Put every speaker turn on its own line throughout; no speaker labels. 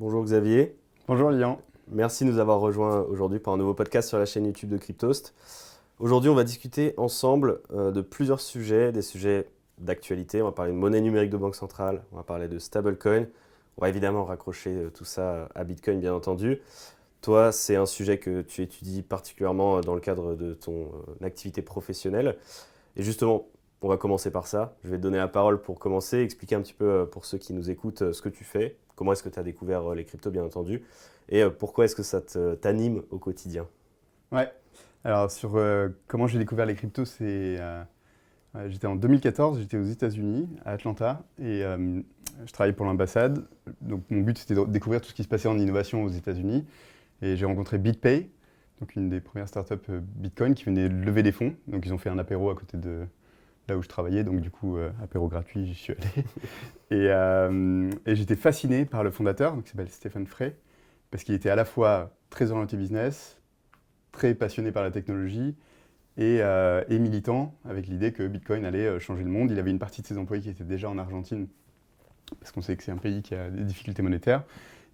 Bonjour Xavier,
Bonjour Lian.
merci de nous avoir rejoints aujourd'hui pour un nouveau podcast sur la chaîne YouTube de Cryptost. Aujourd'hui, on va discuter ensemble de plusieurs sujets, des sujets d'actualité. On va parler de monnaie numérique de banque centrale, on va parler de stablecoin. On va évidemment raccrocher tout ça à Bitcoin, bien entendu. Toi, c'est un sujet que tu étudies particulièrement dans le cadre de ton activité professionnelle. Et justement, on va commencer par ça. Je vais te donner la parole pour commencer, expliquer un petit peu pour ceux qui nous écoutent ce que tu fais, comment est-ce que tu as découvert les cryptos, bien entendu, et pourquoi est-ce que ça t'anime au quotidien.
Ouais. Alors sur comment j'ai découvert les cryptos, j'étais en 2014, j'étais aux États-Unis, à Atlanta, et je travaillais pour l'ambassade. Donc mon but c'était de découvrir tout ce qui se passait en innovation aux États-Unis. Et j'ai rencontré BitPay, donc une des premières startups Bitcoin qui venait lever des fonds. Donc ils ont fait un apéro à côté de là où je travaillais, donc du coup apéro gratuit, j'y suis allé. Et j'étais fasciné par le fondateur, donc, qui s'appelle Stephen Frey, parce qu'il était à la fois très orienté business, très passionné par la technologie et militant avec l'idée que Bitcoin allait changer le monde. Il avait une partie de ses employés qui étaient déjà en Argentine, parce qu'on sait que c'est un pays qui a des difficultés monétaires.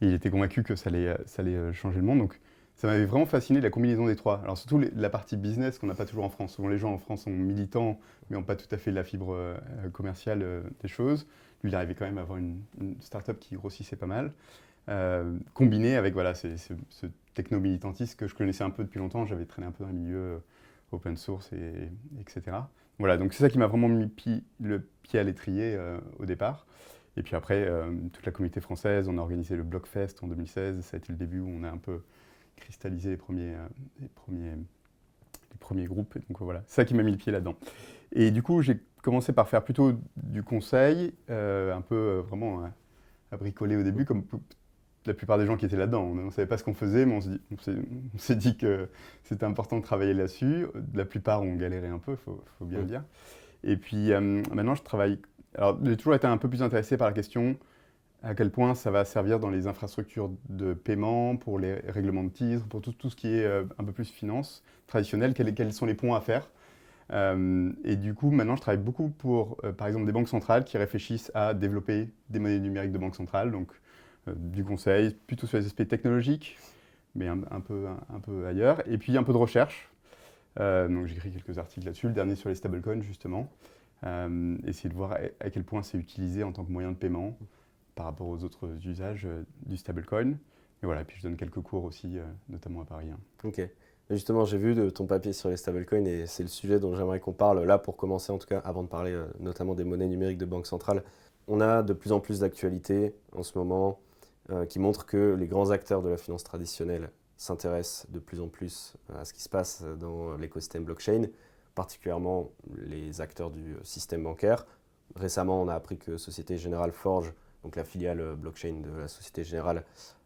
Et il était convaincu que ça allait changer le monde. Donc ça m'avait vraiment fasciné la combinaison des trois. Alors surtout la partie business qu'on n'a pas toujours en France. Souvent les gens en France sont militants, mais n'ont pas tout à fait la fibre commerciale des choses. Lui, il arrivait quand même à avoir une start-up qui grossissait pas mal. Combiné avec voilà, ce techno-militantisme que je connaissais un peu depuis longtemps. J'avais traîné un peu dans le milieu open source, etc. Voilà, donc c'est ça qui m'a vraiment mis le pied à l'étrier au départ. Et puis après, toute la communauté française, on a organisé le Blockfest en 2016. Ça a été le début où on a un peu cristallisé les premiers groupes. Et donc voilà, c'est ça qui m'a mis le pied là-dedans. Et du coup, j'ai commencé par faire plutôt du conseil, un peu vraiment à bricoler au début, comme la plupart des gens qui étaient là-dedans. On ne savait pas ce qu'on faisait, mais on s'est dit que c'était important de travailler là-dessus. La plupart ont galéré un peu, il faut bien le dire. Et puis maintenant, je travaille. Alors, j'ai toujours été un peu plus intéressé par la question à quel point ça va servir dans les infrastructures de paiement, pour les règlements de titres, pour tout ce qui est un peu plus finance traditionnelle, quels sont les points à faire. Et du coup, maintenant, je travaille beaucoup pour, par exemple, des banques centrales qui réfléchissent à développer des monnaies numériques de banque centrale, donc du conseil, plutôt sur les aspects technologiques, mais un peu ailleurs, et puis un peu de recherche. Donc j'écris quelques articles là-dessus, le dernier sur les stablecoins, justement. Essayer de voir à quel point c'est utilisé en tant que moyen de paiement par rapport aux autres usages du stablecoin. Et voilà, puis je donne quelques cours aussi, notamment à Paris.
Ok. Justement, j'ai vu de ton papier sur les stablecoins et c'est le sujet dont j'aimerais qu'on parle là pour commencer, en tout cas, avant de parler notamment des monnaies numériques de banque centrale. On a de plus en plus d'actualités en ce moment qui montrent que les grands acteurs de la finance traditionnelle s'intéressent de plus en plus à ce qui se passe dans l'écosystème blockchain, particulièrement les acteurs du système bancaire. Récemment, on a appris que Société Générale Forge, donc la filiale blockchain de la Société Générale,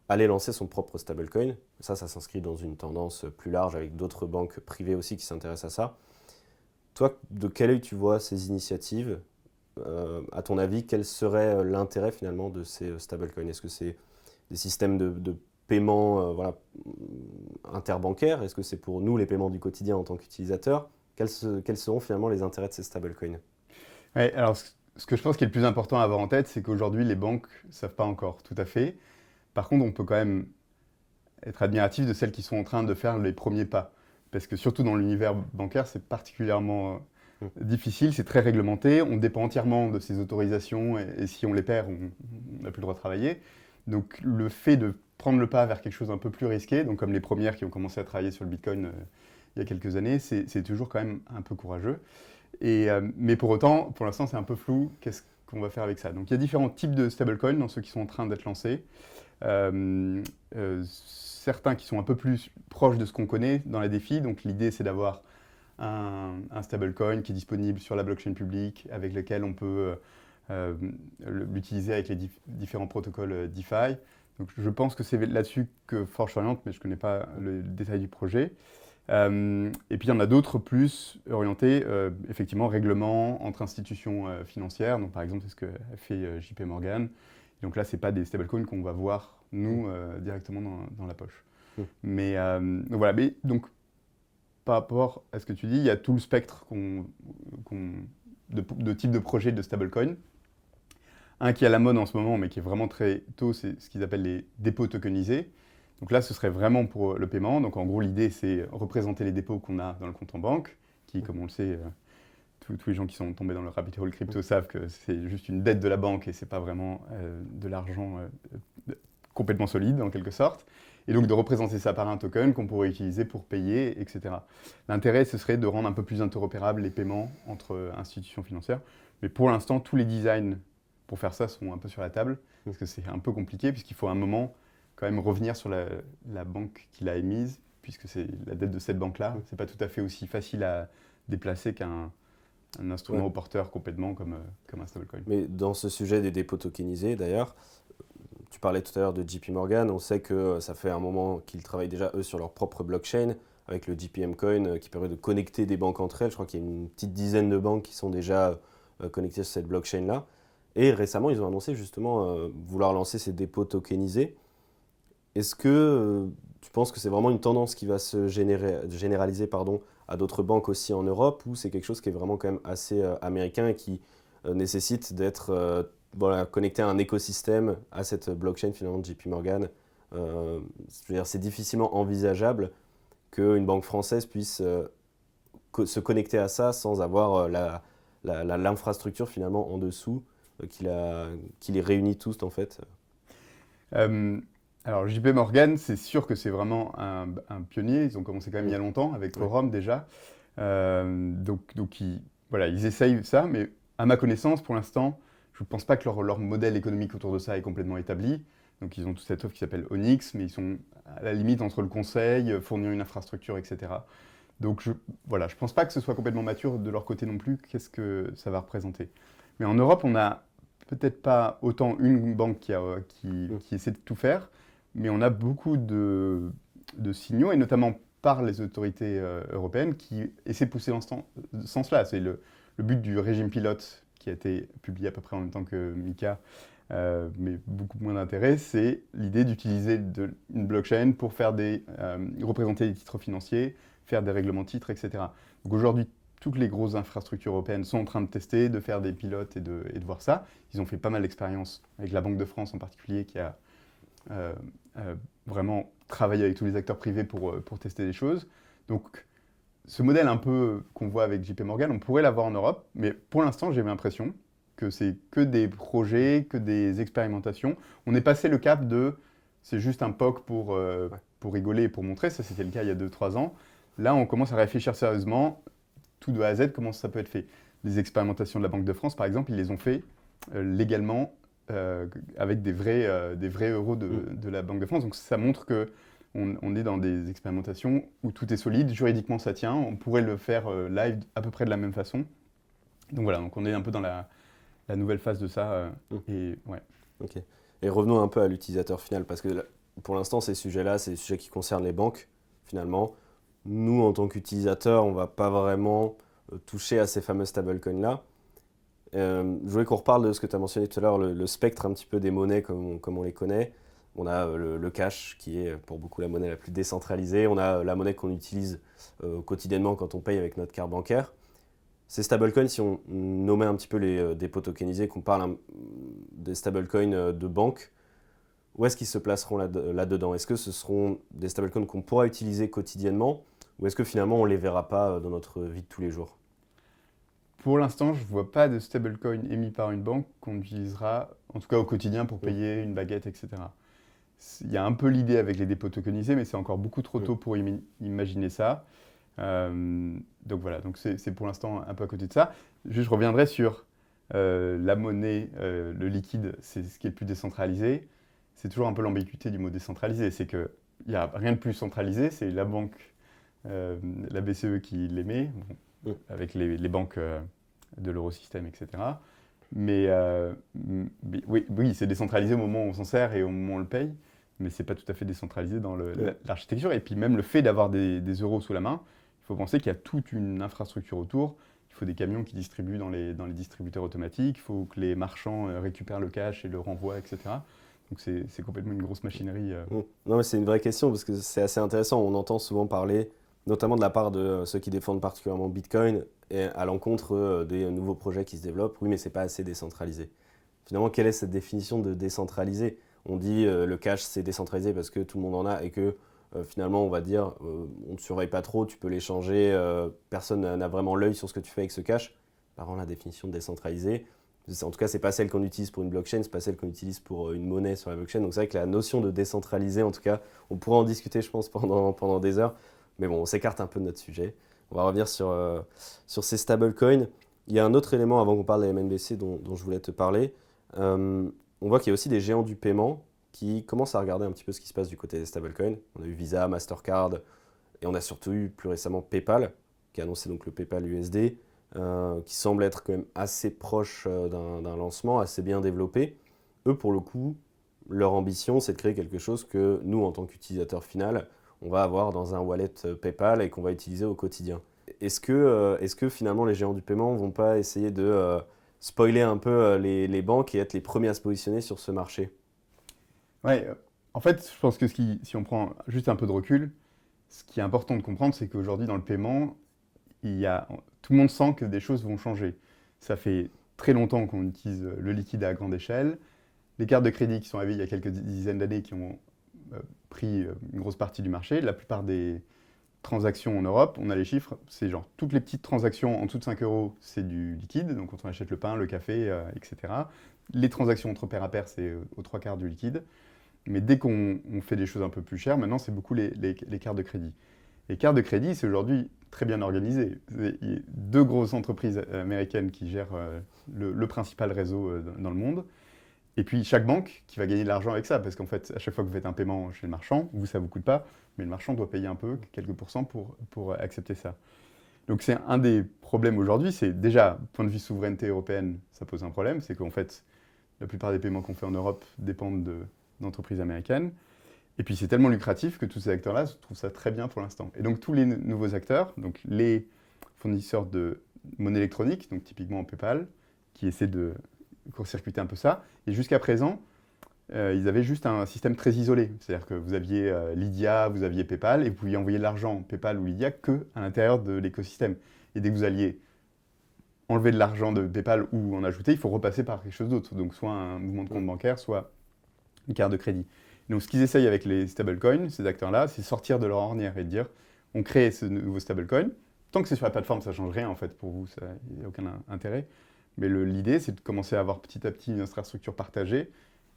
allait lancer son propre stablecoin. Ça s'inscrit dans une tendance plus large avec d'autres banques privées aussi qui s'intéressent à ça. Toi, de quel œil tu vois ces initiatives à ton avis, quel serait l'intérêt finalement de ces stablecoins? Est-ce que c'est des systèmes de paiement interbancaires? Est-ce que c'est pour nous les paiements du quotidien en tant qu'utilisateurs? Quels seront finalement les intérêts de ces stablecoins?
Ouais, alors ce que je pense qui est le plus important à avoir en tête, c'est qu'aujourd'hui, les banques ne savent pas encore tout à fait. Par contre, on peut quand même être admiratif de celles qui sont en train de faire les premiers pas. Parce que surtout dans l'univers bancaire, c'est particulièrement difficile, c'est très réglementé, on dépend entièrement de ces autorisations et si on les perd, on n'a plus le droit de travailler. Donc le fait de prendre le pas vers quelque chose un peu plus risqué, donc comme les premières qui ont commencé à travailler sur le Bitcoin il y a quelques années, c'est toujours quand même un peu courageux. Mais pour autant, pour l'instant, c'est un peu flou, qu'est-ce qu'on va faire avec ça. Donc il y a différents types de stablecoins dans ceux qui sont en train d'être lancés. Certains qui sont un peu plus proches de ce qu'on connaît dans les défis. Donc l'idée, c'est d'avoir un stablecoin qui est disponible sur la blockchain publique, avec lequel on peut l'utiliser avec les différents protocoles DeFi. Donc je pense que c'est là-dessus que Forge s'oriente, mais je ne connais pas le détail du projet. Et puis il y en a d'autres plus orientés, effectivement, règlement entre institutions financières. Donc par exemple, c'est ce que fait JP Morgan. Donc là, ce n'est pas des stablecoins qu'on va voir, nous, directement dans la poche. Mais donc voilà, donc, par rapport à ce que tu dis, il y a tout le spectre de type de projet de stablecoin. Un qui est à la mode en ce moment, mais qui est vraiment très tôt, c'est ce qu'ils appellent les dépôts tokenisés. Donc là, ce serait vraiment pour le paiement. Donc en gros, l'idée, c'est représenter les dépôts qu'on a dans le compte en banque, qui, comme on le sait, tous les gens qui sont tombés dans le rabbit hole crypto savent que c'est juste une dette de la banque et c'est pas vraiment de l'argent complètement solide, en quelque sorte. Et donc de représenter ça par un token qu'on pourrait utiliser pour payer, etc. L'intérêt, ce serait de rendre un peu plus interopérables les paiements entre institutions financières. Mais pour l'instant, tous les designs pour faire ça sont un peu sur la table, parce que c'est un peu compliqué, puisqu'il faut un moment quand même revenir sur la banque qui l'a émise, puisque c'est la dette de cette banque-là. C'est pas tout à fait aussi facile à déplacer qu'un instrument au porteur complètement comme un stablecoin.
Mais dans ce sujet des dépôts tokenisés, d'ailleurs, tu parlais tout à l'heure de JP Morgan, on sait que ça fait un moment qu'ils travaillent déjà, eux, sur leur propre blockchain, avec le JPM Coin, qui permet de connecter des banques entre elles. Je crois qu'il y a une petite dizaine de banques qui sont déjà connectées sur cette blockchain-là. Et récemment, ils ont annoncé justement vouloir lancer ces dépôts tokenisés. Est-ce que tu penses que c'est vraiment une tendance qui va se généraliser à d'autres banques aussi en Europe, ou c'est quelque chose qui est vraiment quand même assez américain et qui nécessite d'être connecté à un écosystème, à cette blockchain finalement de JP Morgan? Je veux dire, c'est difficilement envisageable qu'une banque française puisse se connecter à ça sans avoir l'infrastructure finalement en dessous qui les réunit tous en fait.
Alors JP Morgan, c'est sûr que c'est vraiment un pionnier. Ils ont commencé quand même il y a longtemps avec Forum déjà. Donc ils essayent ça, mais à ma connaissance, pour l'instant, je ne pense pas que leur modèle économique autour de ça est complètement établi. Donc ils ont toute cette offre qui s'appelle Onyx, mais ils sont à la limite entre le conseil, fournir une infrastructure, etc. Donc je ne pense pas que ce soit complètement mature de leur côté non plus. Qu'est-ce que ça va représenter? Mais en Europe, on n'a peut-être pas autant une banque qui essaie de tout faire, mais on a beaucoup de signaux, et notamment par les autorités européennes, qui essaient de pousser dans ce sens-là. C'est le but du régime pilote qui a été publié à peu près en même temps que MiCA, mais beaucoup moins d'intérêt, c'est l'idée d'utiliser une blockchain pour représenter des titres financiers, faire des règlements titres, etc. Donc aujourd'hui, toutes les grosses infrastructures européennes sont en train de tester, de faire des pilotes et de voir ça. Ils ont fait pas mal d'expériences, avec la Banque de France en particulier, qui a vraiment travaillé avec tous les acteurs privés pour tester des choses. Donc ce modèle un peu qu'on voit avec JP Morgan, on pourrait l'avoir en Europe, mais pour l'instant, j'ai l'impression que c'est que des projets, que des expérimentations. On est passé le cap de c'est juste un POC pour rigoler et pour montrer. Ça, c'était le cas il y a 2-3 ans. Là, on commence à réfléchir sérieusement, tout de A à Z, comment ça peut être fait. Les expérimentations de la Banque de France, par exemple, ils les ont fait légalement avec des vrais euros de la Banque de France. Donc ça montre qu'on est dans des expérimentations où tout est solide, juridiquement ça tient, on pourrait le faire live à peu près de la même façon. Donc voilà, donc on est un peu dans la nouvelle phase de ça. Et ouais.
Ok. Et revenons un peu à l'utilisateur final, parce que pour l'instant, ces sujets-là, c'est des sujets qui concernent les banques, finalement. Nous, en tant qu'utilisateurs, on ne va pas vraiment toucher à ces fameux stablecoins-là. Je voulais qu'on reparle de ce que tu as mentionné tout à l'heure, le spectre un petit peu des monnaies comme on les connaît. On a le cash, qui est pour beaucoup la monnaie la plus décentralisée. On a la monnaie qu'on utilise quotidiennement quand on paye avec notre carte bancaire. Ces stablecoins, si on nommait un petit peu les dépôts tokenisés, qu'on parle des stablecoins de banque, où est-ce qu'ils se placeront là-dedans? Est-ce que ce seront des stablecoins qu'on pourra utiliser quotidiennement, ou est-ce que finalement on ne les verra pas dans notre vie de tous les jours?
Pour l'instant, je ne vois pas de stablecoin émis par une banque qu'on utilisera, en tout cas au quotidien, pour payer une baguette, etc. Il y a un peu l'idée avec les dépôts tokenisés, mais c'est encore beaucoup trop tôt pour imaginer ça. Donc voilà, donc c'est pour l'instant un peu à côté de ça. Juste, je reviendrai sur la monnaie, le liquide, c'est ce qui est le plus décentralisé. C'est toujours un peu l'ambiguïté du mot décentralisé, c'est qu'il n'y a rien de plus centralisé, c'est la banque, la BCE qui l'émet, avec les banques de l'eurosystème, etc. Mais oui, c'est décentralisé au moment où on s'en sert et au moment où on le paye, mais ce n'est pas tout à fait décentralisé dans l'architecture. Et puis même le fait d'avoir des euros sous la main, il faut penser qu'il y a toute une infrastructure autour. Il faut des camions qui distribuent dans les distributeurs automatiques, il faut que les marchands récupèrent le cash et le renvoient, etc. Donc c'est complètement une grosse machinerie.
Non, mais c'est une vraie question parce que c'est assez intéressant. On entend souvent parler, notamment de la part de ceux qui défendent particulièrement Bitcoin, et à l'encontre des nouveaux projets qui se développent. Oui, mais c'est pas assez décentralisé. finalement, quelle est cette définition de décentralisé? On dit le cash c'est décentralisé parce que tout le monde en a et que finalement on va dire on ne surveille pas trop, tu peux l'échanger, personne n'a vraiment l'œil sur ce que tu fais avec ce cash. Par contre, la définition de décentralisé, en tout cas, c'est pas celle qu'on utilise pour une blockchain, c'est pas celle qu'on utilise pour une monnaie sur la blockchain. Donc c'est vrai que la notion de décentralisé, en tout cas, on pourrait en discuter, je pense, pendant des heures. Mais bon, on s'écarte un peu de notre sujet. On va revenir sur ces stablecoins. Il y a un autre élément avant qu'on parle de la MNBC dont je voulais te parler. On voit qu'il y a aussi des géants du paiement qui commencent à regarder un petit peu ce qui se passe du côté des stablecoins. On a eu Visa, Mastercard et on a surtout eu plus récemment PayPal qui a annoncé donc le PayPal USD qui semble être quand même assez proche d'un lancement, assez bien développé. Eux, pour le coup, leur ambition, c'est de créer quelque chose que nous, en tant qu'utilisateur final, on va avoir dans un wallet PayPal et qu'on va utiliser au quotidien. Est-ce que finalement les géants du paiement ne vont pas essayer de spoiler un peu les banques et être les premiers à se positionner sur ce marché?
Ouais, en fait, je pense que si on prend juste un peu de recul, ce qui est important de comprendre, c'est qu'aujourd'hui, dans le paiement, tout le monde sent que des choses vont changer. Ça fait très longtemps qu'on utilise le liquide à grande échelle. Les cartes de crédit qui sont arrivées il y a quelques dizaines d'années qui ont pris une grosse partie du marché. La plupart des transactions en Europe, on a les chiffres, c'est genre toutes les petites transactions en dessous de 5 euros, c'est du liquide. Donc quand on achète le pain, le café, etc. Les transactions entre pair à pair, c'est aux trois quarts du liquide. Mais dès qu'on fait des choses un peu plus chères, maintenant, c'est beaucoup les cartes de crédit. Les cartes de crédit, c'est aujourd'hui très bien organisé. Il y a deux grosses entreprises américaines qui gèrent le principal réseau dans le monde. Et puis chaque banque qui va gagner de l'argent avec ça, parce qu'en fait, à chaque fois que vous faites un paiement chez le marchand, vous, ça ne vous coûte pas, mais le marchand doit payer un peu, quelques pourcents pour accepter ça. Donc c'est un des problèmes aujourd'hui, c'est déjà, point de vue souveraineté européenne, ça pose un problème, c'est qu'en fait, la plupart des paiements qu'on fait en Europe dépendent d'entreprises américaines. Et puis c'est tellement lucratif que tous ces acteurs-là trouvent ça très bien pour l'instant. Et donc tous les nouveaux acteurs, donc les fournisseurs de monnaie électronique, donc typiquement PayPal, qui essaient de court-circuiter un peu ça, et jusqu'à présent, ils avaient juste un système très isolé. C'est-à-dire que vous aviez Lydia, vous aviez PayPal, et vous pouviez envoyer l'argent PayPal ou Lydia qu'à l'intérieur de l'écosystème. Et dès que vous alliez enlever de l'argent de PayPal ou en ajouter, il faut repasser par quelque chose d'autre. Donc soit un mouvement de compte bancaire, soit une carte de crédit. Donc ce qu'ils essayent avec les stablecoins, ces acteurs-là, c'est sortir de leur ornière et de dire on crée ce nouveau stablecoin. Tant que c'est sur la plateforme, ça ne change rien en fait pour vous, il n'y a aucun intérêt. Mais l'idée, c'est de commencer à avoir petit à petit une infrastructure partagée.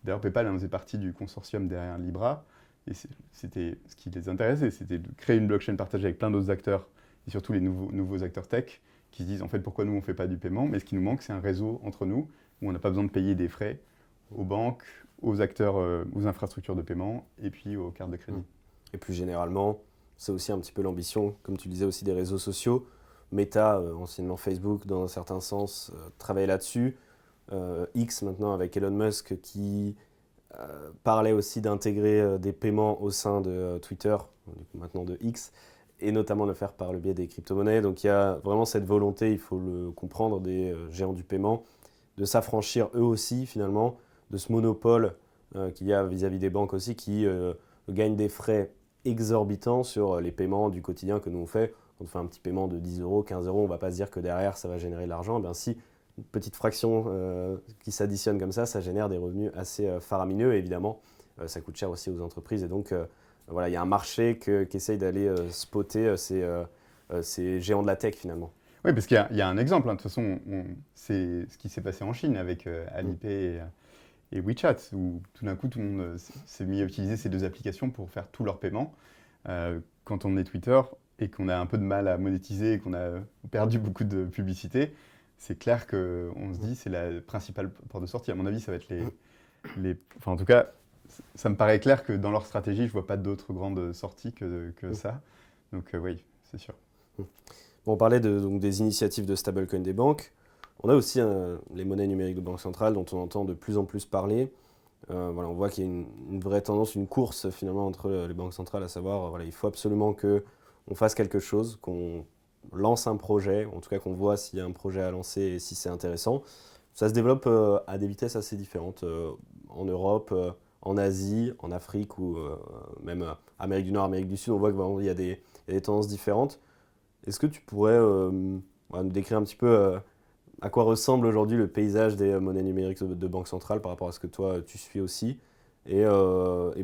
D'ailleurs, PayPal en faisait partie du consortium derrière Libra. Et c'était ce qui les intéressait, c'était de créer une blockchain partagée avec plein d'autres acteurs, et surtout les nouveaux acteurs tech, qui se disent en fait pourquoi nous on ne fait pas du paiement, mais ce qui nous manque, c'est un réseau entre nous, où on n'a pas besoin de payer des frais aux banques, aux acteurs, aux infrastructures de paiement, et puis aux cartes de crédit.
Et plus généralement, c'est aussi un petit peu l'ambition, comme tu disais aussi, des réseaux sociaux. Meta, anciennement Facebook, dans un certain sens, travaille là-dessus. X maintenant avec Elon Musk qui parlait aussi d'intégrer des paiements au sein de Twitter, maintenant de X, et notamment le faire par le biais des crypto-monnaies. Donc il y a vraiment cette volonté, il faut le comprendre, des géants du paiement, de s'affranchir eux aussi finalement de ce monopole qu'il y a vis-à-vis des banques aussi qui gagnent des frais exorbitants sur les paiements du quotidien que nous on fait. Quand on fait un petit paiement de 10 euros, 15 euros, on ne va pas se dire que derrière ça va générer de l'argent. Eh bien, si une petite fraction qui s'additionne comme ça génère des revenus assez faramineux. Et évidemment, ça coûte cher aussi aux entreprises. Et donc, voilà, il y a un marché qui essaye d'aller spotter ces géants de la tech finalement.
Oui, parce qu'il y a un exemple. De toute façon, c'est ce qui s'est passé en Chine avec Alipay et WeChat, où tout d'un coup, tout le monde s'est mis à utiliser ces deux applications pour faire tous leurs paiements. Quand on est Twitter et qu'on a un peu de mal à monétiser et qu'on a perdu beaucoup de publicité, c'est clair qu'on se dit c'est la principale porte de sortie. À mon avis, ça va être Enfin, en tout cas, ça me paraît clair que dans leur stratégie, je ne vois pas d'autres grandes sorties que ça. Donc oui, c'est sûr.
Bon, on parlait donc des initiatives de stablecoin des banques. On a aussi les monnaies numériques de banque centrale dont on entend de plus en plus parler. Voilà, on voit qu'il y a une vraie tendance, une course finalement entre les banques centrales, à savoir voilà, il faut absolument qu'on fasse quelque chose, qu'on lance un projet, en tout cas qu'on voit s'il y a un projet à lancer et si c'est intéressant. Ça se développe à des vitesses assez différentes en Europe, en Asie, en Afrique ou même Amérique du Nord, Amérique du Sud. On voit qu'il y a des tendances différentes. Est-ce que tu pourrais nous décrire un petit peu à quoi ressemble aujourd'hui le paysage des monnaies numériques de banque centrale par rapport à ce que toi tu suis aussi et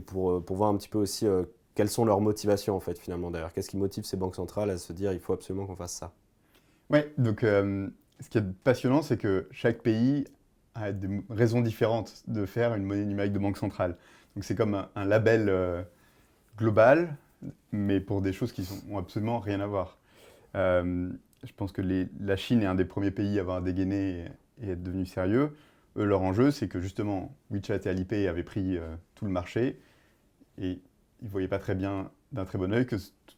pour voir un petit peu aussi quelles sont leurs motivations en fait finalement derrière. Qu'est-ce qui motive ces banques centrales à se dire il faut absolument qu'on fasse ça?
Ouais, donc ce qui est passionnant, c'est que chaque pays a des raisons différentes de faire une monnaie numérique de banque centrale. Donc c'est comme un label global, mais pour des choses qui n'ont absolument rien à voir. Je pense que la Chine est un des premiers pays à avoir dégainé et être devenu sérieux. Eux, leur enjeu, c'est que justement, WeChat et Alipay avaient pris tout le marché et ils ne voyaient pas très bien d'un très bon œil que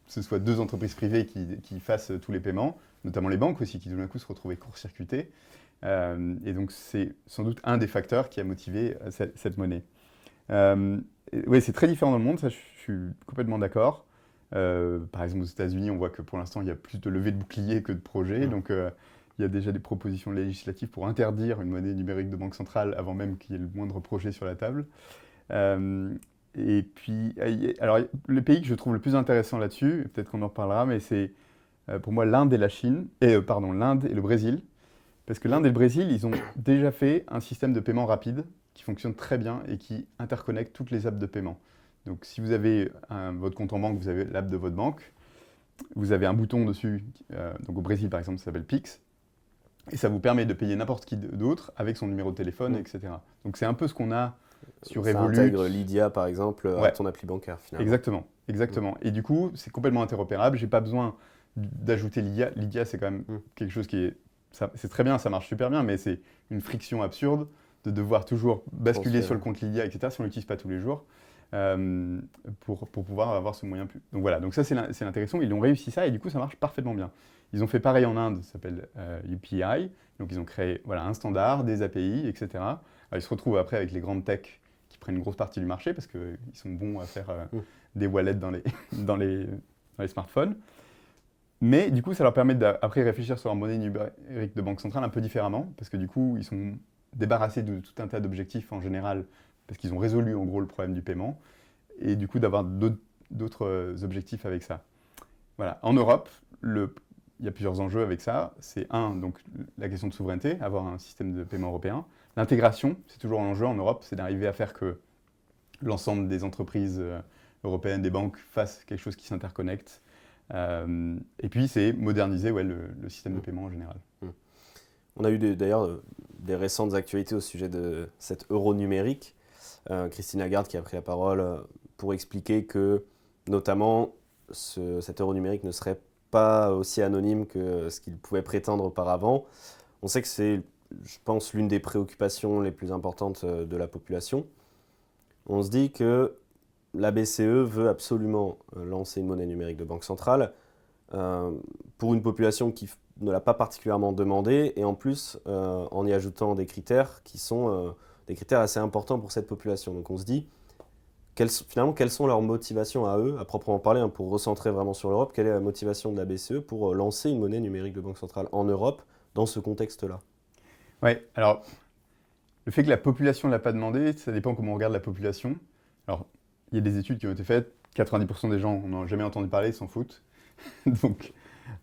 ce soit deux entreprises privées qui fassent tous les paiements, notamment les banques aussi, qui tout d'un coup se retrouvaient court-circuitées. Et donc, c'est sans doute un des facteurs qui a motivé cette monnaie. Oui, c'est très différent dans le monde, ça je suis complètement d'accord. Par exemple, aux États-Unis, on voit que pour l'instant, il y a plus de levées de boucliers que de projets. Donc, il y a déjà des propositions législatives pour interdire une monnaie numérique de banque centrale avant même qu'il y ait le moindre projet sur la table. Et puis, alors, le pays que je trouve le plus intéressant là-dessus, peut-être qu'on en reparlera, mais c'est pour moi l'Inde et la Chine, l'Inde et le Brésil. Parce que l'Inde et le Brésil, ils ont déjà fait un système de paiement rapide qui fonctionne très bien et qui interconnecte toutes les apps de paiement. Donc, si vous avez votre compte en banque, vous avez l'app de votre banque, vous avez un bouton dessus, donc au Brésil par exemple, ça s'appelle Pix, et ça vous permet de payer n'importe qui d'autre avec son numéro de téléphone, etc. Donc, c'est un peu ce qu'on a sur
Ça
Revolut.
intègre Lydia par exemple à
Ouais,
ton appli bancaire finalement.
exactement, exactement. Et du coup, c'est complètement interopérable. J'ai pas besoin d'ajouter Lydia. Lydia, c'est quand même quelque chose qui est, c'est très bien, ça marche super bien, mais c'est une friction absurde de devoir toujours basculer sur le compte Lydia, etc. Si on l'utilise pas tous les jours, pour pouvoir avoir ce moyen plus. Donc voilà. Donc ça, c'est l'intéressant. Ils ont réussi ça et du coup, ça marche parfaitement bien. Ils ont fait pareil en Inde, ça s'appelle UPI. Donc ils ont créé voilà un standard, des API, etc. Alors, ils se retrouvent après avec les grandes techs qui prennent une grosse partie du marché parce qu'ils sont bons à faire des wallets dans les, dans les smartphones. Mais du coup, ça leur permet d'après réfléchir sur leur monnaie numérique de banque centrale un peu différemment, parce que du coup, ils sont débarrassés de tout un tas d'objectifs en général, parce qu'ils ont résolu en gros le problème du paiement, et du coup d'avoir d'autres objectifs avec ça. Voilà. En Europe, il y a plusieurs enjeux avec ça. C'est donc la question de souveraineté, avoir un système de paiement européen. L'intégration, c'est toujours un enjeu en Europe, c'est d'arriver à faire que l'ensemble des entreprises européennes, des banques, fassent quelque chose qui s'interconnecte. Et puis, c'est moderniser le système de paiement en général.
On a eu d'ailleurs des récentes actualités au sujet de cet euro numérique. Christine Lagarde qui a pris la parole pour expliquer que, notamment, cet euro numérique ne serait pas aussi anonyme que ce qu'il pouvait prétendre auparavant. On sait que c'est, je pense, l'une des préoccupations les plus importantes de la population. On se dit que la BCE veut absolument lancer une monnaie numérique de banque centrale pour une population qui ne l'a pas particulièrement demandé et en plus en y ajoutant des critères qui sont des critères assez importants pour cette population. Donc on se dit, finalement, quelles sont leurs motivations à eux, à proprement parler, pour recentrer vraiment sur l'Europe, quelle est la motivation de la BCE pour lancer une monnaie numérique de banque centrale en Europe dans ce contexte-là?
Oui, alors le fait que la population ne l'a pas demandé, ça dépend comment on regarde la population. Alors, il y a des études qui ont été faites, 90% des gens n'en ont jamais entendu parler, ils s'en foutent. Donc,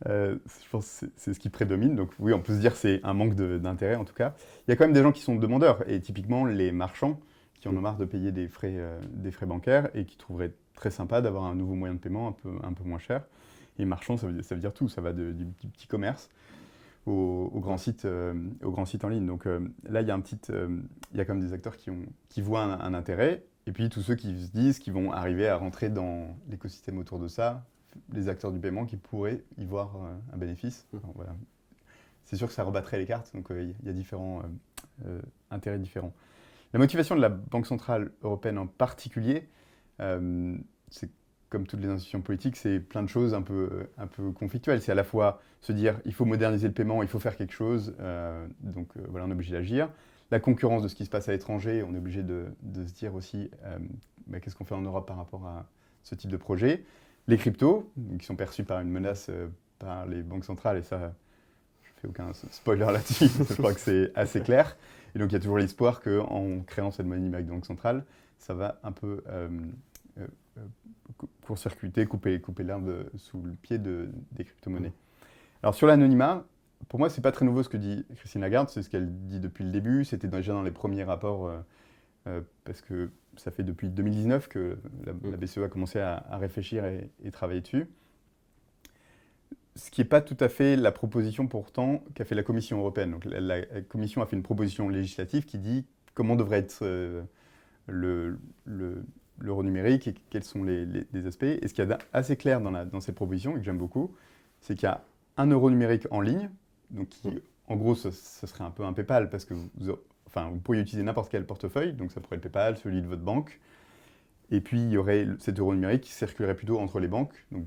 je pense que c'est ce qui prédomine. Donc oui, on peut se dire que c'est un manque d'intérêt en tout cas. Il y a quand même des gens qui sont demandeurs, et typiquement les marchands qui en ont marre de payer des frais bancaires et qui trouveraient très sympa d'avoir un nouveau moyen de paiement un peu moins cher. Et marchand, ça veut dire tout, ça va du petit commerce au grand site en ligne. Donc là, il y a quand même des acteurs qui voient un intérêt, et puis tous ceux qui se disent qu'ils vont arriver à rentrer dans l'écosystème autour de ça, les acteurs du paiement qui pourraient y voir un bénéfice. Alors, voilà. C'est sûr que ça rebattrait les cartes, donc il y a différents intérêts différents. La motivation de la Banque centrale européenne en particulier, c'est comme toutes les institutions politiques, c'est plein de choses un peu conflictuelles. C'est à la fois se dire il faut moderniser le paiement, il faut faire quelque chose, donc voilà, on est obligé d'agir. La concurrence de ce qui se passe à l'étranger, on est obligé de se dire aussi qu'est-ce qu'on fait en Europe par rapport à ce type de projet. Les cryptos, qui sont perçus par une menace par les banques centrales, et ça, je ne fais aucun spoiler là-dessus, je crois que c'est assez clair. Et donc il y a toujours l'espoir qu'en créant cette monnaie numérique de banque centrale, ça va un peu court-circuiter, couper l'herbe sous le pied des crypto-monnaies. Alors sur l'anonymat, pour moi, c'est pas très nouveau ce que dit Christine Lagarde, c'est ce qu'elle dit depuis le début. C'était déjà dans les premiers rapports, parce que ça fait depuis 2019 que la BCE a commencé à réfléchir et travailler dessus. Ce qui n'est pas tout à fait la proposition pourtant qu'a fait la Commission européenne. Donc, la Commission a fait une proposition législative qui dit comment devrait être l'euro numérique et quels sont les aspects. Et ce qu'il y a d'assez clair dans cette proposition, et que j'aime beaucoup, c'est qu'il y a un euro numérique en ligne, donc qui, en gros, ce serait un peu un PayPal, parce que vous pourriez utiliser n'importe quel portefeuille, donc ça pourrait être PayPal, celui de votre banque, et puis il y aurait cet euro numérique qui circulerait plutôt entre les banques, donc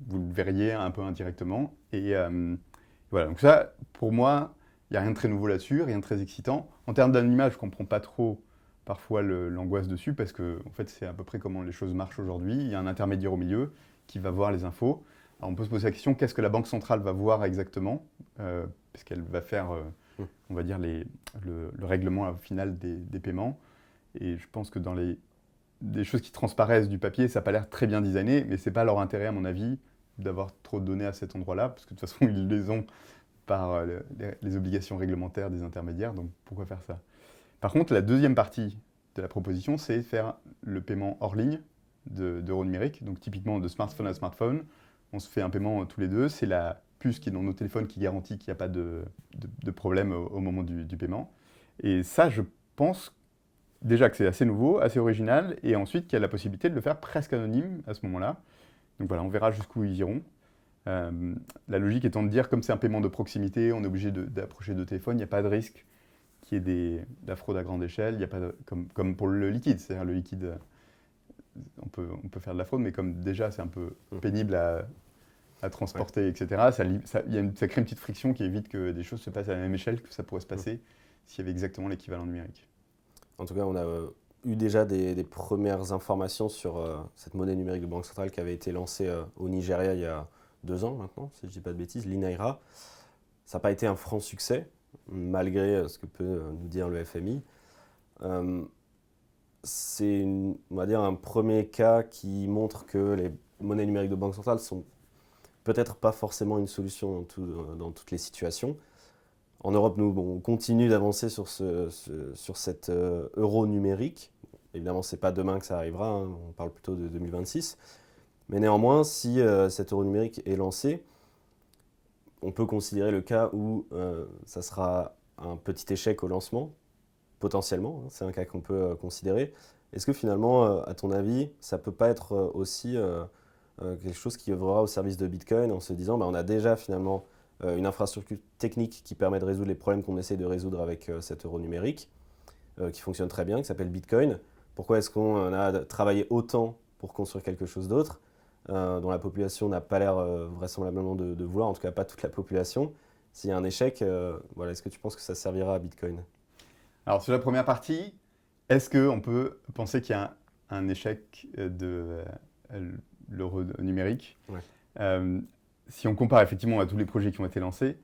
vous le verriez un peu indirectement. Et voilà, donc ça, pour moi, il n'y a rien de très nouveau là-dessus, rien de très excitant. En termes d'image, je ne comprends pas trop parfois l'angoisse dessus, parce que en fait, c'est à peu près comment les choses marchent aujourd'hui. Il y a un intermédiaire au milieu qui va voir les infos. Alors on peut se poser la question, qu'est-ce que la Banque centrale va voir exactement, puisqu'elle va faire, on va dire, le règlement final des paiements. Et je pense que dans des choses qui transparaissent du papier, ça n'a pas l'air très bien designé, mais ce n'est pas leur intérêt, à mon avis, d'avoir trop de données à cet endroit-là, parce que de toute façon, ils les ont par les obligations réglementaires des intermédiaires, donc pourquoi faire ça? Par contre, la deuxième partie de la proposition, c'est faire le paiement hors ligne d'euros numériques, donc typiquement de smartphone à smartphone. On se fait un paiement tous les deux, c'est la puce qui est dans nos téléphones qui garantit qu'il n'y a pas de problème au moment du paiement. Et ça, je pense déjà que c'est assez nouveau, assez original, et ensuite qu'il y a la possibilité de le faire presque anonyme à ce moment-là. Donc voilà, on verra jusqu'où ils iront. La logique étant de dire, comme c'est un paiement de proximité, on est obligé d'approcher de téléphone, il n'y a pas de risque qu'il y ait de la fraude à grande échelle, il y a pas comme pour le liquide, c'est-à-dire le liquide, on peut faire de la fraude, mais comme déjà c'est un peu pénible à transporter, etc., ça crée une petite friction qui évite que des choses se passent à la même échelle que ça pourrait se passer s'il y avait exactement l'équivalent numérique.
En tout cas, on a eu déjà des premières informations sur cette monnaie numérique de banque centrale qui avait été lancée au Nigeria il y a 2 ans maintenant, si je ne dis pas de bêtises, l'Inaira. Ça n'a pas été un franc succès, malgré ce que peut nous dire le FMI. C'est, on va dire, un premier cas qui montre que les monnaies numériques de banque centrale sont peut-être pas forcément une solution dans toutes les situations. En Europe, nous, on continue d'avancer sur cet euro numérique. Évidemment, ce n'est pas demain que ça arrivera, hein, on parle plutôt de 2026. Mais néanmoins, si cet euro numérique est lancé, on peut considérer le cas où ça sera un petit échec au lancement, potentiellement, hein, c'est un cas qu'on peut considérer. Est-ce que finalement, à ton avis, ça ne peut pas être aussi quelque chose qui œuvrera au service de Bitcoin en se disant on a déjà finalement une infrastructure technique qui permet de résoudre les problèmes qu'on essaie de résoudre avec cet euro numérique, qui fonctionne très bien, qui s'appelle Bitcoin. Pourquoi est-ce qu'on a travaillé autant pour construire quelque chose d'autre, dont la population n'a pas l'air vraisemblablement de vouloir, en tout cas pas toute la population? S'il y a un échec, voilà, est-ce que tu penses que ça servira à Bitcoin?
Alors sur la première partie, est-ce qu'on peut penser qu'il y a un échec de l'euro numérique?
Ouais.
Si on compare effectivement à tous les projets qui ont été lancés,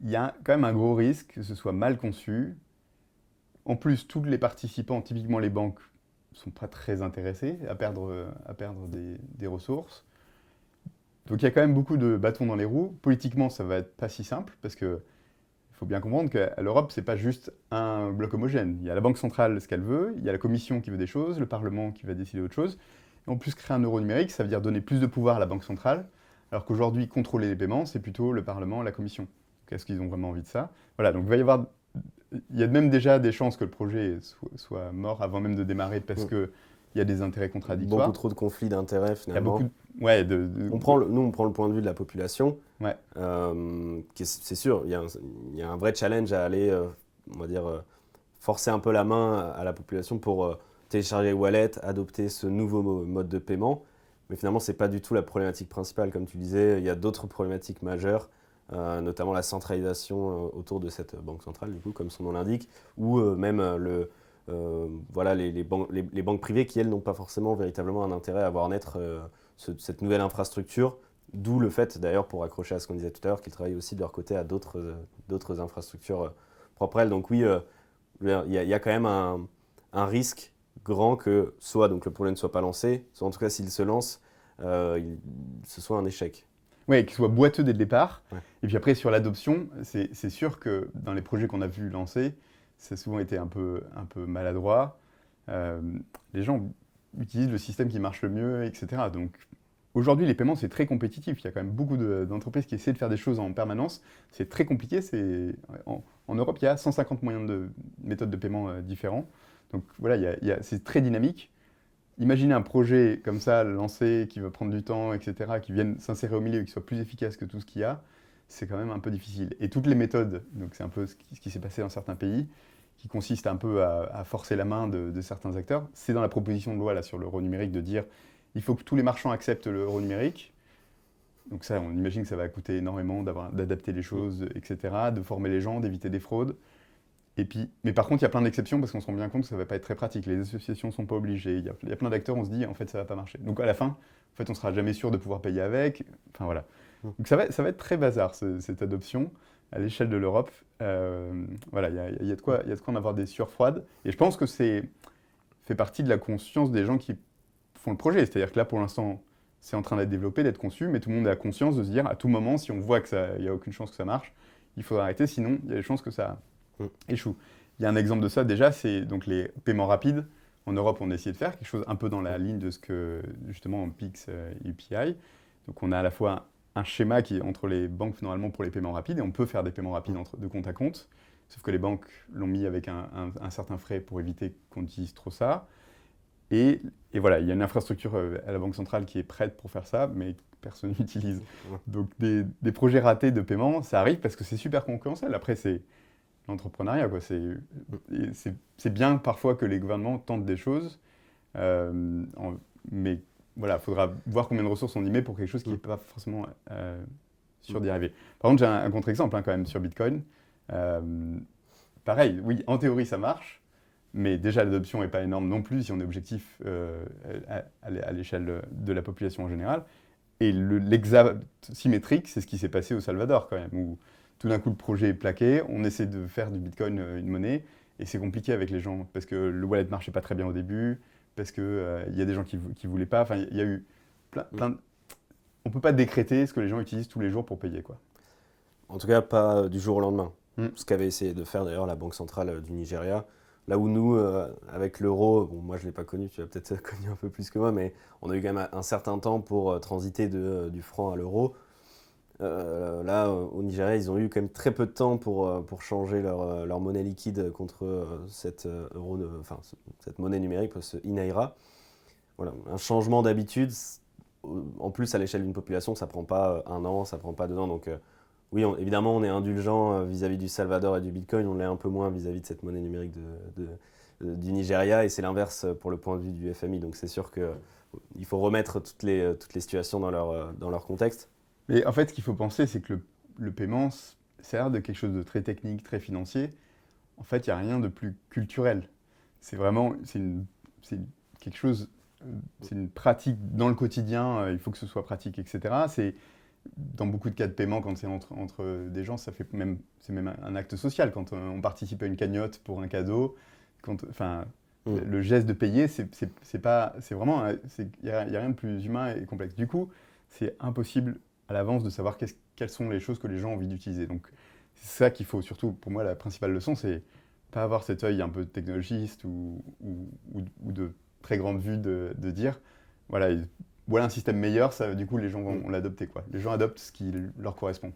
il y a quand même un gros risque que ce soit mal conçu. En plus, tous les participants, typiquement les banques, ne sont pas très intéressés à perdre des ressources. Donc il y a quand même beaucoup de bâtons dans les roues. Politiquement, ça va être pas si simple, parce que il faut bien comprendre qu'à l'Europe, ce n'est pas juste un bloc homogène. Il y a la Banque centrale, ce qu'elle veut, il y a la Commission qui veut des choses, le Parlement qui va décider autre chose. Et en plus, créer un euro numérique, ça veut dire donner plus de pouvoir à la Banque centrale, alors qu'aujourd'hui, contrôler les paiements, c'est plutôt le Parlement, la Commission. Est-ce qu'ils ont vraiment envie de ça? Voilà, donc il y a même déjà des chances que le projet soit mort avant même de démarrer, parce qu'il y a des intérêts contradictoires.
Beaucoup trop de conflits d'intérêts finalement.
Il y a beaucoup
on prend le point de vue de la population.
Ouais.
C'est sûr, il y a un vrai challenge à aller, on va dire, forcer un peu la main à la population pour télécharger Wallet, adopter ce nouveau mode de paiement. Mais finalement, ce n'est pas du tout la problématique principale. Comme tu disais, il y a d'autres problématiques majeures, notamment la centralisation autour de cette banque centrale, du coup, comme son nom l'indique, ou même les banques privées qui, elles, n'ont pas forcément véritablement un intérêt à voir naître cette nouvelle infrastructure. D'où le fait, d'ailleurs, pour accrocher à ce qu'on disait tout à l'heure, qu'ils travaillent aussi de leur côté à d'autres infrastructures propres à elles. Donc oui, il y a quand même un risque grand que soit donc, le projet ne soit pas lancé, soit en tout cas s'il se lance, ce soit un échec.
Ouais, qui soit boiteux dès le départ.
Ouais.
Et puis après, sur l'adoption, c'est sûr que dans les projets qu'on a vu lancer, ça a souvent été un peu maladroit. Euh, les gens utilisent le système qui marche le mieux, etc. Donc aujourd'hui, les paiements, c'est très compétitif. Il y a quand même beaucoup d'entreprises qui essaient de faire des choses en permanence. C'est très compliqué. En Europe, il y a 150 moyens de méthodes de paiement différents. Donc voilà, c'est très dynamique. Imaginez un projet comme ça, lancé, qui va prendre du temps, etc., qui vienne s'insérer au milieu et qui soit plus efficace que tout ce qu'il y a, c'est quand même un peu difficile. Et toutes les méthodes, donc c'est un peu ce qui s'est passé dans certains pays, qui consiste un peu à forcer la main de certains acteurs, c'est dans la proposition de loi là, sur l'euro numérique de dire il faut que tous les marchands acceptent l'euro numérique. Donc ça, on imagine que ça va coûter énormément d'adapter les choses, etc., de former les gens, d'éviter des fraudes. Et puis, mais par contre, il y a plein d'exceptions parce qu'on se rend bien compte que ça ne va pas être très pratique. Les associations ne sont pas obligées. Il y a plein d'acteurs, on se dit, en fait, ça ne va pas marcher. Donc à la fin, en fait, on ne sera jamais sûr de pouvoir payer avec. Enfin voilà. Donc ça va être très bazar, cette adoption, à l'échelle de l'Europe. Voilà, il y a de quoi en avoir des sueurs froides. Et je pense que fait partie de la conscience des gens qui font le projet. C'est-à-dire que là, pour l'instant, c'est en train d'être développé, d'être conçu, mais tout le monde a conscience de se dire, à tout moment, si on voit qu'il n'y a aucune chance que ça marche, il faudra arrêter, sinon il y a des chances que ça échoue. Il y a un exemple de ça déjà, c'est donc les paiements rapides. En Europe, on a essayé de faire quelque chose un peu dans la ligne de ce que justement PIX et UPI. Donc on a à la fois un schéma qui est entre les banques normalement pour les paiements rapides, et on peut faire des paiements rapides de compte à compte, sauf que les banques l'ont mis avec un certain frais pour éviter qu'on utilise trop ça. Et voilà, il y a une infrastructure à la Banque centrale qui est prête pour faire ça, mais personne n'utilise. Donc des projets ratés de paiement, ça arrive parce que c'est super concurrentiel. Après, c'est l'entrepreneuriat, quoi. C'est bien parfois que les gouvernements tentent des choses, mais voilà, il faudra voir combien de ressources on y met pour quelque chose qui n'est pas forcément sûr d'y arriver. Par contre, j'ai un contre-exemple quand même sur Bitcoin. Pareil, oui, en théorie ça marche, mais déjà l'adoption n'est pas énorme non plus si on est objectif à l'échelle de la population en général. Et l'exact symétrique, c'est ce qui s'est passé au Salvador quand même, où tout d'un coup le projet est plaqué, on essaie de faire du Bitcoin une monnaie, et c'est compliqué avec les gens, parce que le wallet ne marchait pas très bien au début, parce qu'il y a des gens qui ne voulaient pas, enfin il y a eu plein de... On ne peut pas décréter ce que les gens utilisent tous les jours pour payer, quoi.
En tout cas, pas du jour au lendemain. Ce qu'avait essayé de faire d'ailleurs la Banque centrale du Nigeria. Là où nous, avec l'euro, bon, moi je ne l'ai pas connu, tu l'as peut-être connu un peu plus que moi, mais on a eu quand même un certain temps pour transiter du franc à l'euro. Là, au Nigeria, ils ont eu quand même très peu de temps pour changer leur monnaie liquide contre cette monnaie numérique, ce e-naira. Voilà, un changement d'habitude, en plus à l'échelle d'une population, ça prend pas un an, ça prend pas 2 ans. Donc oui, évidemment, on est indulgent vis-à-vis du Salvador et du Bitcoin, on l'est un peu moins vis-à-vis de cette monnaie numérique du Nigeria, et c'est l'inverse pour le point de vue du FMI. Donc c'est sûr qu'il faut remettre toutes les situations dans leur contexte.
Mais en fait, ce qu'il faut penser, c'est que le paiement sert de quelque chose de très technique, très financier. En fait, il n'y a rien de plus culturel. C'est vraiment, quelque chose, c'est une pratique dans le quotidien, il faut que ce soit pratique, etc. Dans beaucoup de cas de paiement, quand c'est entre des gens, c'est même un acte social. Quand on participe à une cagnotte pour un cadeau, le geste de payer, c'est pas, c'est vraiment, il n'y a rien de plus humain et complexe. Du coup, c'est impossible à l'avance de savoir quelles sont les choses que les gens ont envie d'utiliser. Donc, c'est ça qu'il faut, surtout pour moi, la principale leçon, c'est pas avoir cet œil un peu technologiste ou de très grande vue de dire, voilà un système meilleur, ça, du coup, les gens vont l'adopter, quoi. Les gens adoptent ce qui leur correspond.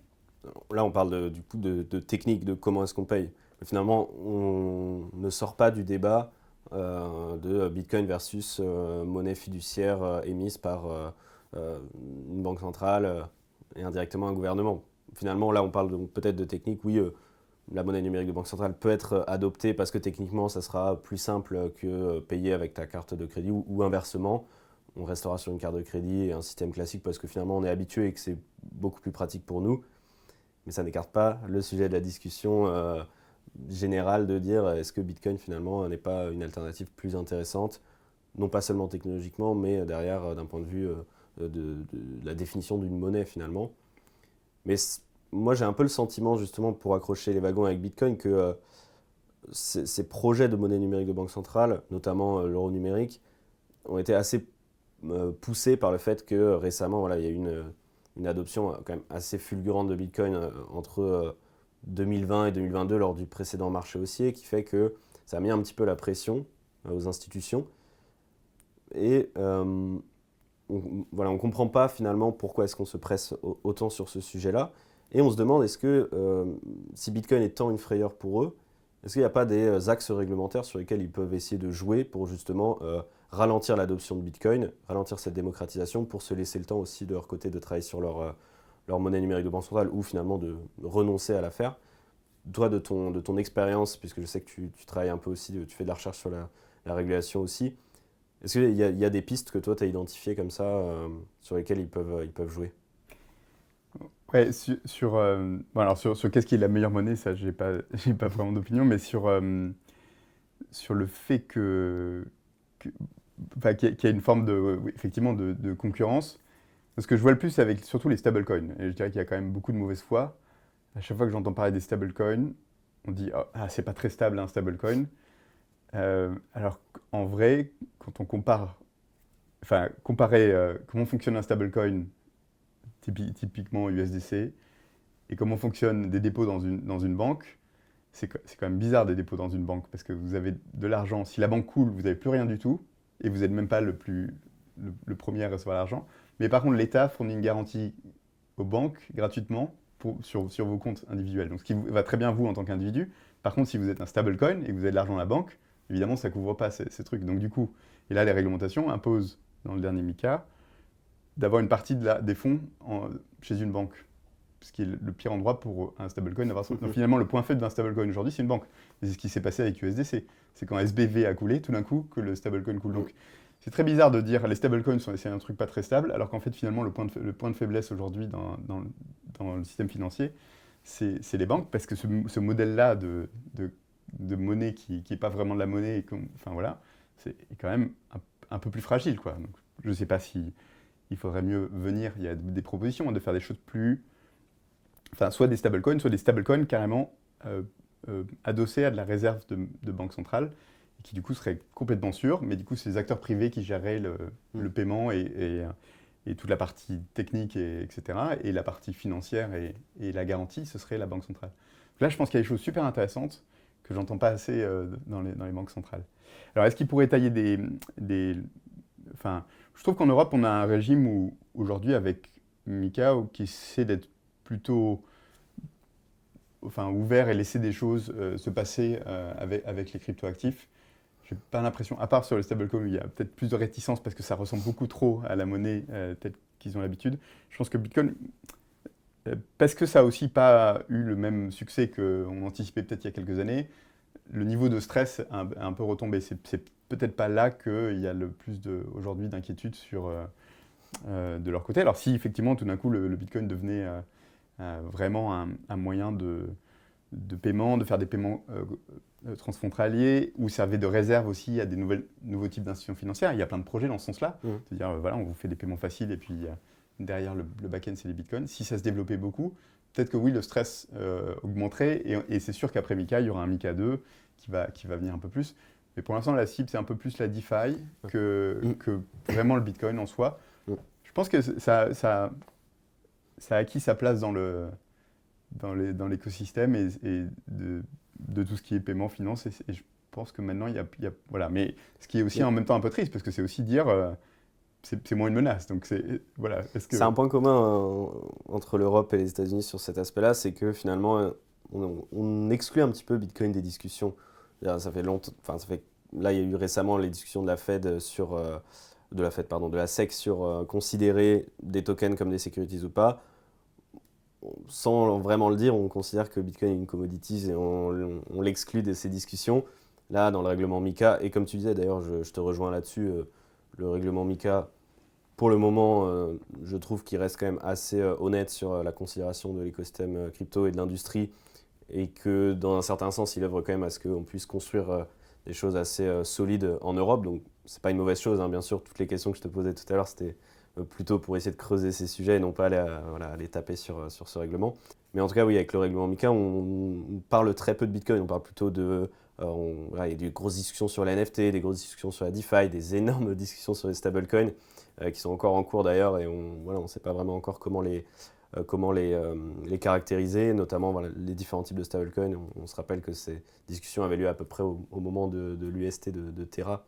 Là, on parle du coup de technique, de comment est-ce qu'on paye. Mais finalement, on ne sort pas du débat de Bitcoin versus monnaie fiduciaire émise par une banque centrale et indirectement un gouvernement. Finalement, là, on parle peut-être de technique. Oui, la monnaie numérique de banque centrale peut être adoptée parce que techniquement, ça sera plus simple que payer avec ta carte de crédit ou inversement. On restera sur une carte de crédit et un système classique parce que finalement, on est habitué et que c'est beaucoup plus pratique pour nous. Mais ça n'écarte pas le sujet de la discussion générale de dire est-ce que Bitcoin finalement n'est pas une alternative plus intéressante, non pas seulement technologiquement, mais derrière d'un point de vue de la définition d'une monnaie finalement. Mais moi j'ai un peu le sentiment justement pour accrocher les wagons avec Bitcoin que ces projets de monnaie numérique de banque centrale, notamment l'euro numérique, ont été assez poussés par le fait que récemment voilà, il y a eu une adoption quand même assez fulgurante de Bitcoin entre 2020 et 2022 lors du précédent marché haussier, qui fait que ça a mis un petit peu la pression aux institutions. Et voilà, on ne comprend pas finalement pourquoi est-ce qu'on se presse autant sur ce sujet-là. Et on se demande, est-ce que si Bitcoin est tant une frayeur pour eux, est-ce qu'il n'y a pas des axes réglementaires sur lesquels ils peuvent essayer de jouer pour justement ralentir l'adoption de Bitcoin, ralentir cette démocratisation, pour se laisser le temps aussi de leur côté de travailler sur leur monnaie numérique de banque centrale, ou finalement de renoncer à la faire. Toi, de ton expérience, puisque je sais que tu travailles un peu aussi, tu fais de la recherche sur la régulation aussi, est-ce qu'il y a des pistes que toi tu as identifiées comme ça, sur lesquelles ils peuvent jouer?
Ouais, bon, alors sur qu'est-ce qui est la meilleure monnaie, ça, j'ai pas, j'ai pas vraiment d'opinion, mais sur le fait enfin, qu'il y a une forme de, oui, effectivement, de concurrence. Ce que je vois le plus, c'est avec surtout les stablecoins. Et je dirais qu'il y a quand même beaucoup de mauvaise foi. À chaque fois que j'entends parler des stablecoins, on dit ah, c'est pas très stable un stablecoin. Alors qu'en vrai, quand on comparer comment fonctionne un stablecoin, typiquement USDC, et comment fonctionnent des dépôts dans une banque, c'est quand même bizarre des dépôts dans une banque, parce que vous avez de l'argent. Si la banque coule, vous n'avez plus rien du tout, et vous n'êtes même pas le premier à recevoir l'argent. Mais par contre, l'État fournit une garantie aux banques gratuitement sur vos comptes individuels. Donc ce qui va très bien vous en tant qu'individu. Par contre, si vous êtes un stablecoin et que vous avez de l'argent à la banque, évidemment, ça ne couvre pas ces trucs. Donc du coup, et là, les réglementations imposent, dans le dernier MiCA, d'avoir une partie des fonds chez une banque. Ce qui est le pire endroit pour un stablecoin d'avoir ça. Donc finalement, le point faible d'un stablecoin aujourd'hui, c'est une banque. Et c'est ce qui s'est passé avec USDC. C'est quand SBV a coulé, tout d'un coup, que le stablecoin coule. Donc c'est très bizarre de dire les stablecoins c'est un truc pas très stable, alors qu'en fait, finalement, le point de faiblesse aujourd'hui dans le système financier, c'est les banques, parce que ce modèle-là de monnaie qui n'est pas vraiment de la monnaie, enfin voilà, c'est quand même un peu plus fragile, quoi. Donc, je ne sais pas si il faudrait mieux venir, il y a des propositions de faire des choses plus... Enfin, soit des stablecoins carrément adossés à de la réserve de banque centrale, et qui du coup seraient complètement sûrs, mais du coup c'est les acteurs privés qui géreraient le paiement et toute la partie technique, etc. Et la partie financière et la garantie, ce serait la banque centrale. Donc là, je pense qu'il y a des choses super intéressantes que j'entends pas assez dans les banques centrales. Alors, est-ce qu'ils pourraient tailler Enfin, je trouve qu'en Europe, on a un régime où, aujourd'hui, avec MiCA, qui essaie d'être plutôt ouvert et laisser des choses se passer avec les cryptoactifs. J'ai pas l'impression, à part sur le stablecoin, où il y a peut-être plus de réticence parce que ça ressemble beaucoup trop à la monnaie telle qu'ils ont l'habitude. Je pense que Bitcoin, parce que ça n'a aussi pas eu le même succès qu'on anticipait peut-être il y a quelques années, le niveau de stress a un peu retombé. C'est peut-être pas là qu'il y a le plus aujourd'hui d'inquiétude de leur côté. Alors si effectivement tout d'un coup le Bitcoin devenait vraiment un moyen de paiement, de faire des paiements transfrontaliers, ou servait de réserve aussi à des nouveaux types d'institutions financières, il y a plein de projets dans ce sens-là. C'est-à-dire, voilà, on vous fait des paiements faciles et puis derrière le back-end, c'est les bitcoins. Si ça se développait beaucoup, peut-être que oui, le stress augmenterait, et c'est sûr qu'après MiCA, il y aura un MiCA 2 qui va venir un peu plus. Mais pour l'instant, la cible, c'est un peu plus la DeFi que vraiment le Bitcoin en soi. Je pense que ça a acquis sa place dans l'écosystème et de tout ce qui est paiement, finance. Et je pense que maintenant, il y a voilà. Mais ce qui est aussi en même temps un peu triste, parce que c'est aussi dire... c'est moins une menace. Donc voilà.
C'est un point commun entre l'Europe et les États-Unis sur cet aspect-là, c'est que finalement, on exclut un petit peu Bitcoin des discussions. Ça fait longtemps, là, il y a eu récemment les discussions de la Fed de la SEC sur considérer des tokens comme des securities ou pas. Sans vraiment le dire, on considère que Bitcoin est une commodity et on l'exclut de ces discussions. Là, dans le règlement MiCA, et comme tu disais d'ailleurs, je te rejoins là-dessus, le règlement MiCA, pour le moment, je trouve qu'il reste quand même assez honnête sur la considération de l'écosystème crypto et de l'industrie, et que dans un certain sens, il œuvre quand même à ce qu'on puisse construire des choses assez solides en Europe. Donc, c'est pas une mauvaise chose, hein, bien sûr. Toutes les questions que je te posais tout à l'heure, c'était plutôt pour essayer de creuser ces sujets et non pas aller taper sur ce règlement. Mais en tout cas, oui, avec le règlement MiCA, on parle très peu de Bitcoin. On parle plutôt de Voilà, il y a des grosses discussions sur les NFT, des grosses discussions sur la DeFi, des énormes discussions sur les stablecoins qui sont encore en cours d'ailleurs et on ne sait pas vraiment encore comment les caractériser, notamment voilà, les différents types de stablecoins. On se rappelle que ces discussions avaient lieu à peu près au moment de l'UST de Terra.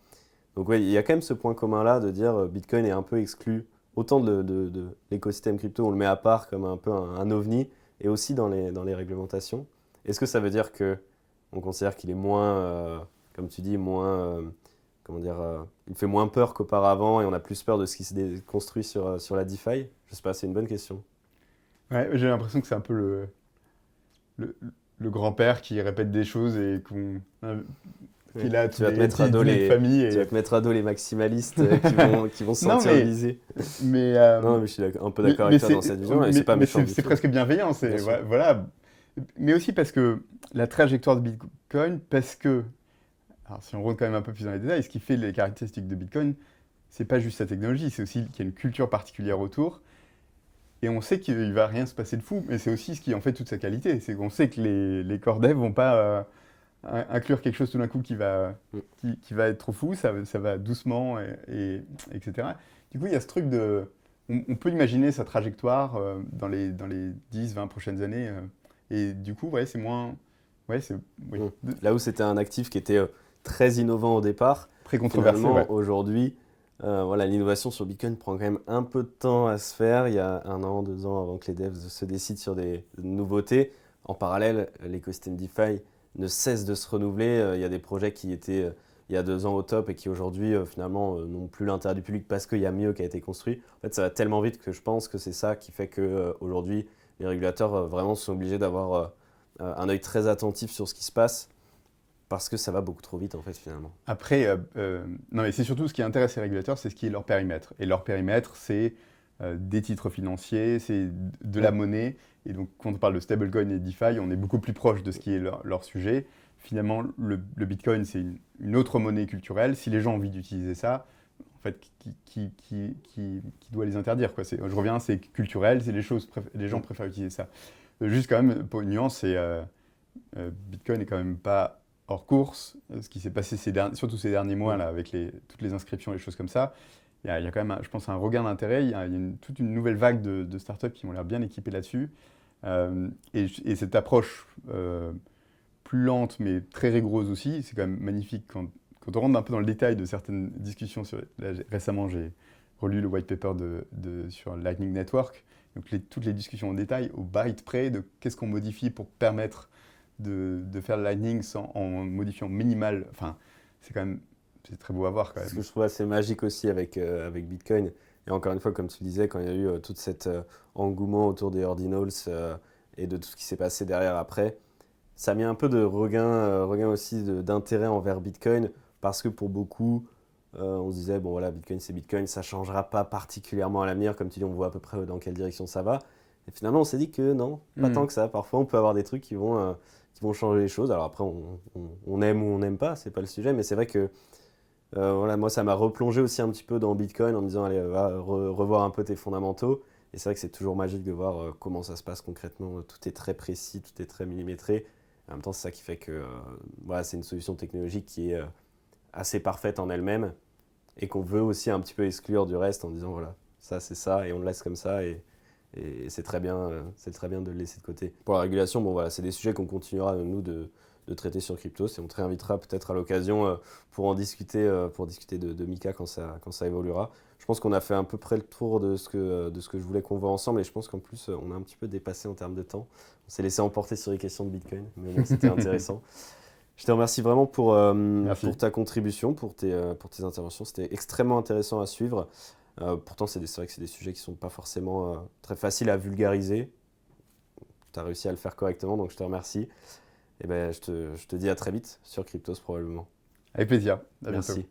Donc oui, il y a quand même ce point commun-là de dire Bitcoin est un peu exclu, autant de l'écosystème crypto, on le met à part comme un peu un ovni, et aussi dans les réglementations. Est-ce que ça veut dire qu'on considère qu'il est moins, comme tu dis, il fait moins peur qu'auparavant et on a plus peur de ce qui se construit sur la DeFi? Je sais pas, c'est une bonne question.
Ouais, j'ai l'impression que c'est un peu le grand-père qui répète des choses et qu'il a tous
Tu vas te
les
mettre à
petits
dos
dîners de famille.
tu vas
Et...
te mettre à dos les maximalistes qui vont se
Non,
sentir visés.
mais,
Non, mais je suis un peu d'accord avec toi dans cette vision, et c'est pas méchant du
c'est
tout.
presque bienveillant.
Bien sûr.
Voilà. Mais aussi parce que la trajectoire de Bitcoin, alors si on rentre quand même un peu plus dans les détails, ce qui fait les caractéristiques de Bitcoin, c'est pas juste sa technologie, c'est aussi qu'il y a une culture particulière autour. Et on sait qu'il va rien se passer de fou, mais c'est aussi ce qui en fait toute sa qualité. C'est qu'on sait que les core devs vont pas inclure quelque chose tout d'un coup qui va être trop fou, ça va doucement, etc. Du coup, il y a ce truc de... On peut imaginer sa trajectoire dans les 10-20 prochaines années. Et du coup, ouais, c'est moins... Ouais, c'est oui,
Là où c'était un actif qui était très innovant au départ,
très controversé.
finalement,
Ouais.
aujourd'hui, voilà, l'innovation sur Bitcoin prend quand même un peu de temps à se faire. Il y a 1 an, 2 ans avant que les devs se décident sur des nouveautés. En parallèle, l'écosystème DeFi ne cesse de se renouveler. Il y a des projets qui étaient il y a 2 ans au top et qui aujourd'hui finalement n'ont plus l'intérêt du public parce qu'il y a mieux qui a été construit. En fait, ça va tellement vite que je pense que c'est ça qui fait qu'aujourd'hui, les régulateurs vraiment sont obligés d'avoir un œil très attentif sur ce qui se passe parce que ça va beaucoup trop vite en fait finalement.
Après, non, mais c'est surtout ce qui intéresse les régulateurs, c'est ce qui est leur périmètre. Et leur périmètre, c'est des titres financiers, c'est de la monnaie. Et donc, quand on parle de stablecoin et DeFi, on est beaucoup plus proche de ce qui est leur sujet. Finalement, le Bitcoin, c'est une autre monnaie culturelle. Si les gens ont envie d'utiliser ça, en fait, qui doit les interdire, quoi. Je reviens, c'est culturel, c'est les gens préfèrent utiliser ça. Juste quand même, pour une nuance, Bitcoin n'est quand même pas hors course. Ce qui s'est passé surtout ces derniers mois, là, avec toutes les inscriptions, les choses comme ça, il y a quand même, je pense, un regain d'intérêt. Il y a toute une nouvelle vague de startups qui ont l'air bien équipées là-dessus. Et cette approche plus lente, mais très rigoureuse aussi, c'est quand même magnifique. Quand on rentre un peu dans le détail de certaines discussions, récemment, j'ai relu le white paper sur Lightning Network. Donc toutes les discussions en détail, au byte près, de qu'est-ce qu'on modifie pour permettre de faire le Lightning en modifiant minimal. Enfin, c'est très beau à voir quand même.
Ce que je trouve assez magique aussi avec Bitcoin, et encore une fois, comme tu le disais, quand il y a eu tout cet engouement autour des ordinals et de tout ce qui s'est passé derrière après, ça a mis un peu de regain aussi d'intérêt envers Bitcoin, parce que pour beaucoup, on se disait, bon voilà, Bitcoin c'est Bitcoin, ça ne changera pas particulièrement à l'avenir, comme tu dis, on voit à peu près dans quelle direction ça va. Et finalement, on s'est dit que non, pas tant que ça. Parfois, on peut avoir des trucs qui vont changer les choses. Alors après, on aime ou on n'aime pas, c'est pas le sujet, mais c'est vrai que voilà, moi, ça m'a replongé aussi un petit peu dans Bitcoin en me disant, allez, va revoir un peu tes fondamentaux. Et c'est vrai que c'est toujours magique de voir comment ça se passe concrètement. Tout est très précis, tout est très millimétré. En même temps, c'est ça qui fait que voilà, c'est une solution technologique qui est assez parfaite en elle-même et qu'on veut aussi un petit peu exclure du reste en disant, voilà, ça c'est ça et on le laisse comme ça. Et c'est très bien de le laisser de côté. Pour la régulation, bon, voilà, c'est des sujets qu'on continuera, nous, de traiter sur Cryptos et on te réinvitera peut-être à l'occasion pour en discuter, de Mika quand ça évoluera. Je pense qu'on a fait à peu près le tour de ce que je voulais qu'on voit ensemble et je pense qu'en plus, on a un petit peu dépassé en termes de temps. On s'est laissé emporter sur les questions de Bitcoin, mais bon, c'était intéressant. Je te remercie vraiment pour ta contribution, pour tes interventions. C'était extrêmement intéressant à suivre. Pourtant, c'est vrai que c'est des sujets qui ne sont pas forcément très faciles à vulgariser. Tu as réussi à le faire correctement, donc je te remercie. Et ben, je te dis à très vite sur Cryptos probablement.
Avec plaisir. À bientôt.
Merci.